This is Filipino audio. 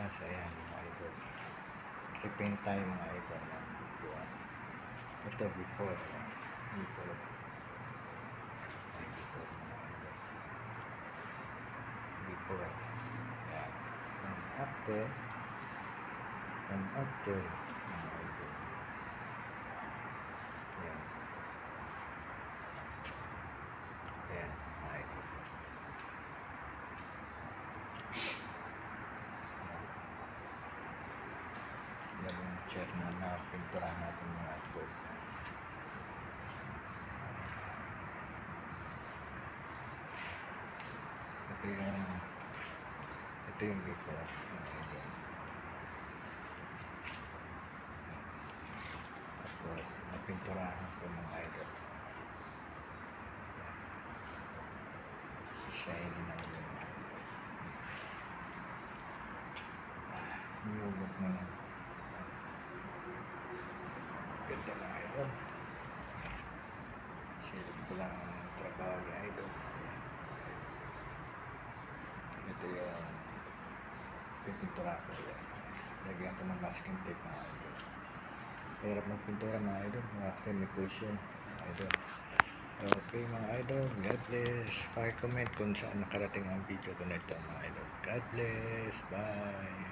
Tapos ayan mga idol. Repaint tayo mga idol. Ito before. Before. Before. Ayan. And after. And after. Mga idol. Ayan. Ayan mga idol. Dalawang chair na napintura natin mga idol. Ito yung before mga idol. Tapos napinturahan ko mga idol. Shiny na yun. Niyugot mo lang. Ganda na idol. Silip ko lang ang trabaho ni idol. Ito yung pipintura ko yan. Lagyan ko ng masking tape mga idol. Hirap magpintura mga idol. After may cushion idol. Okay mga idol, God bless. Paki-comment kung saan nakarating ang video ko na ito mga idol. God bless. Bye.